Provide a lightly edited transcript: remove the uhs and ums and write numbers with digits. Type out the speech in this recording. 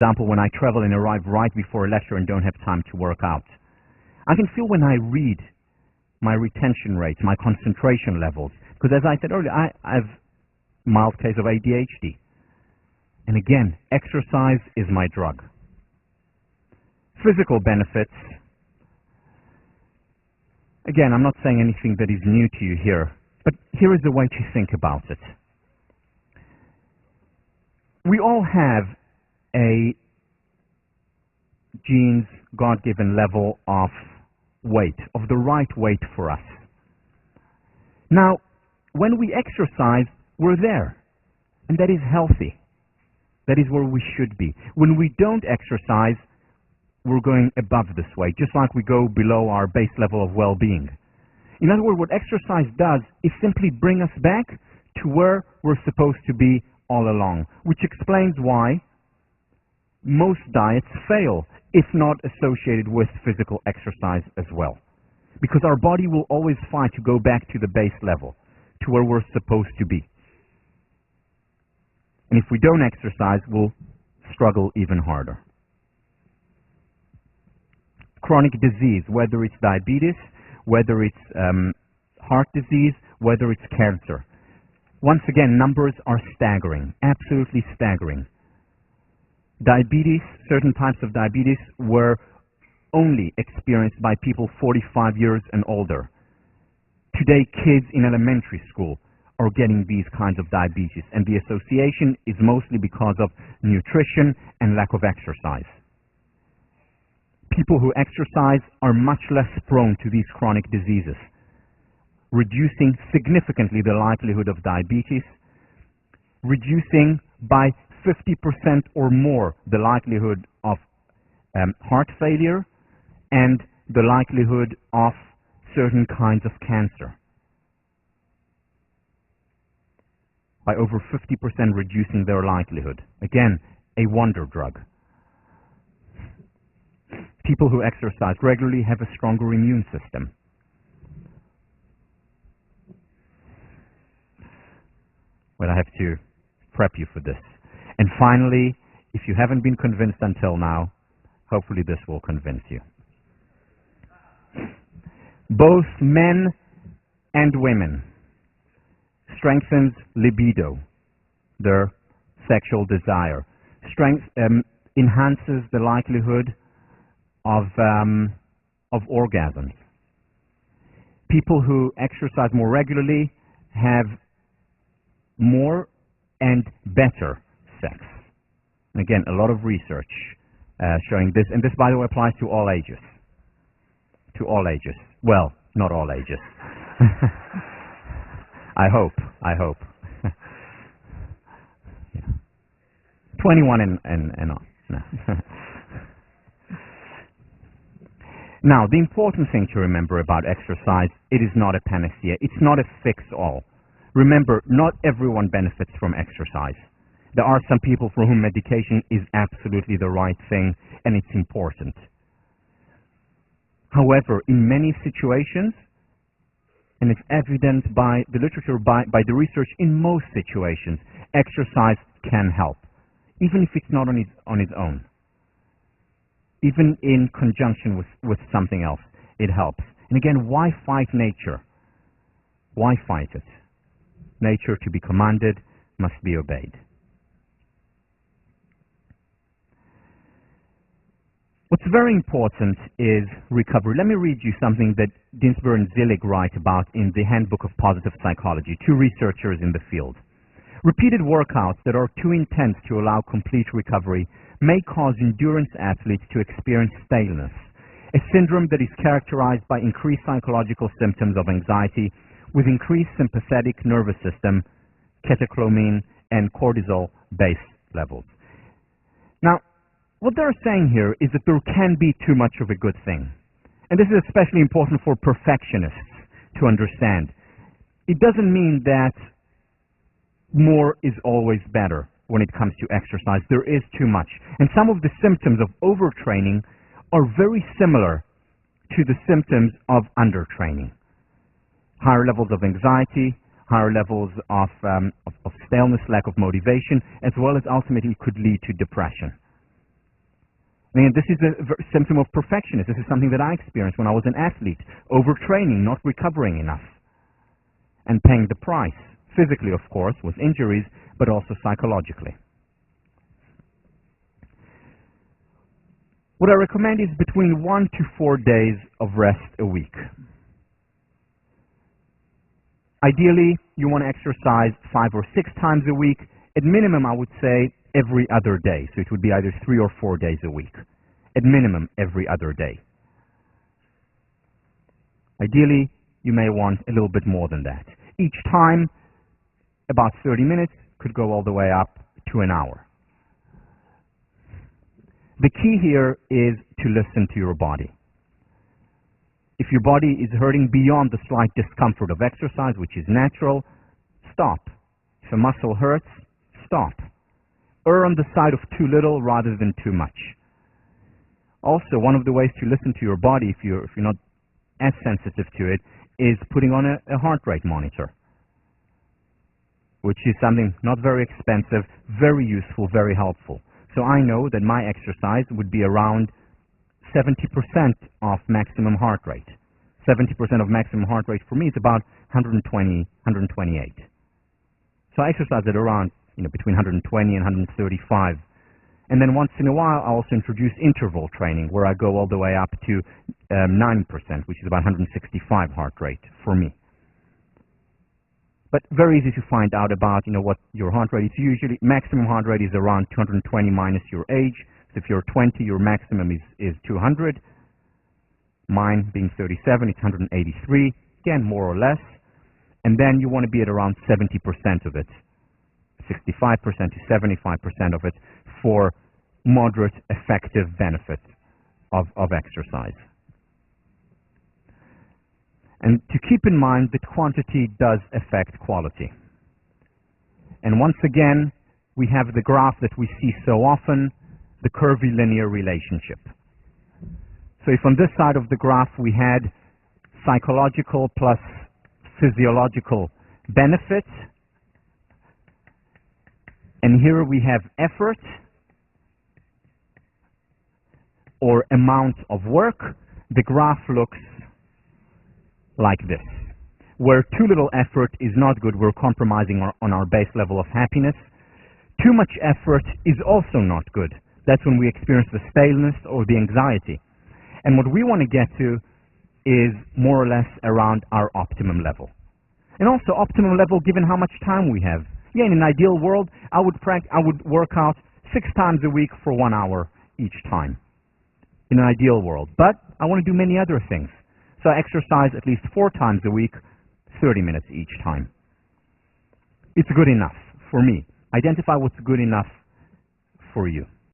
example, when I travel and arrive right before a lecture and don't have time to work out. I can feel when I read my retention rates, my concentration levels, because as I said earlier, I have a mild case of ADHD. And again, exercise is my drug. Physical benefits. Again, I'm not saying anything that is new to you here, but here is a way to think about it. We all have a genes, God-given level of weight, of the right weight for us. Now, when we exercise, we're there, and that is healthy. That is where we should be. When we don't exercise, we're going above this weight, just like we go below our base level of well-being. In other words, what exercise does is simply bring us back to where we're supposed to be all along, which explains why most diets fail if not associated with physical exercise as well. Because our body will always fight to go back to the base level, to where we're supposed to be. And if we don't exercise, we'll struggle even harder. Chronic disease, whether it's diabetes, whether it's heart disease, whether it's cancer. Once again, numbers are staggering, absolutely staggering. Diabetes, certain types of diabetes were only experienced by people 45 years and older. Today, kids in elementary school are getting these kinds of diabetes, and the association is mostly because of nutrition and lack of exercise. People who exercise are much less prone to these chronic diseases, reducing significantly the likelihood of diabetes, reducing by 50% or more the likelihood of heart failure and the likelihood of certain kinds of cancer. By over 50% reducing their likelihood. Again, a wonder drug. People who exercise regularly have a stronger immune system. Well, I have to prep you for this. And finally, if you haven't been convinced until now, hopefully this will convince you. Both men and women strengthens libido, their sexual desire. Enhances the likelihood of orgasms. People who exercise more regularly have more and better sex. And again, a lot of research showing this, and this, by the way, applies to all ages. To all ages. Well, not all ages. I hope. Yeah. 21 and on. No. Now, the important thing to remember about exercise, it is not a panacea. It's not a fix-all. Remember, not everyone benefits from exercise. There are some people for whom medication is absolutely the right thing, and it's important. However, in many situations, and it's evident by the literature, by the research, in most situations, exercise can help, even if it's not on its own. Even in conjunction with something else, it helps. And again, why fight nature? Why fight it? Nature, to be commanded, must be obeyed. What's very important is recovery. Let me read you something that Dinsburg and Zillig write about in the Handbook of Positive Psychology, two researchers in the field. Repeated workouts that are too intense to allow complete recovery may cause endurance athletes to experience staleness, a syndrome that is characterized by increased psychological symptoms of anxiety with increased sympathetic nervous system, catecholamine, and cortisol base levels. Now, what they're saying here is that there can be too much of a good thing. And this is especially important for perfectionists to understand. It doesn't mean that more is always better when it comes to exercise. There is too much. And some of the symptoms of overtraining are very similar to the symptoms of undertraining. Higher levels of anxiety, higher levels of staleness, lack of motivation, as well as ultimately could lead to depression. I mean, this is a symptom of perfectionism. This is something that I experienced when I was an athlete. Overtraining, not recovering enough, and paying the price. Physically, of course, with injuries, but also psychologically. What I recommend is between 1 to 4 days of rest a week. Ideally, you want to exercise 5 or 6 times a week. At minimum, I would say every other day. So it would be either 3 or 4 days a week. At minimum, every other day. Ideally, you may want a little bit more than that. Each time, about 30 minutes, could go all the way up to an hour. The key here is to listen to your body. If your body is hurting beyond the slight discomfort of exercise, which is natural, stop. If a muscle hurts, stop. Err on the side of too little rather than too much. Also, one of the ways to listen to your body, if you're not as sensitive to it, is putting on a heart rate monitor, which is something not very expensive, very useful, very helpful. So I know that my exercise would be around 70% of maximum heart rate. 70% of maximum heart rate for me is about 120, 128. So I exercise at around, between 120 and 135. And then once in a while, I also introduce interval training, where I go all the way up to 9%, which is about 165 heart rate for me. But very easy to find out about, what your heart rate is. Usually, maximum heart rate is around 220 minus your age. So if you're 20, your maximum is 200. Mine being 37, it's 183. Again, more or less. And then you want to be at around 70% of it. 65% to 75% of it for moderate, effective benefits of exercise. And to keep in mind that quantity does affect quality. And once again, we have the graph that we see so often, the curvilinear relationship. So if on this side of the graph we had psychological plus physiological benefits, and here we have effort or amount of work, the graph looks like this. Where too little effort is not good, we're compromising on our base level of happiness. Too much effort is also not good. That's when we experience the staleness or the anxiety. And what we want to get to is more or less around our optimum level. And also optimum level given how much time we have. Yeah, in an ideal world, I would work out 6 times a week for 1 hour each time. In an ideal world. But I want to do many other things. So I exercise at least 4 times a week, 30 minutes each time. It's good enough for me. Identify what's good enough for you.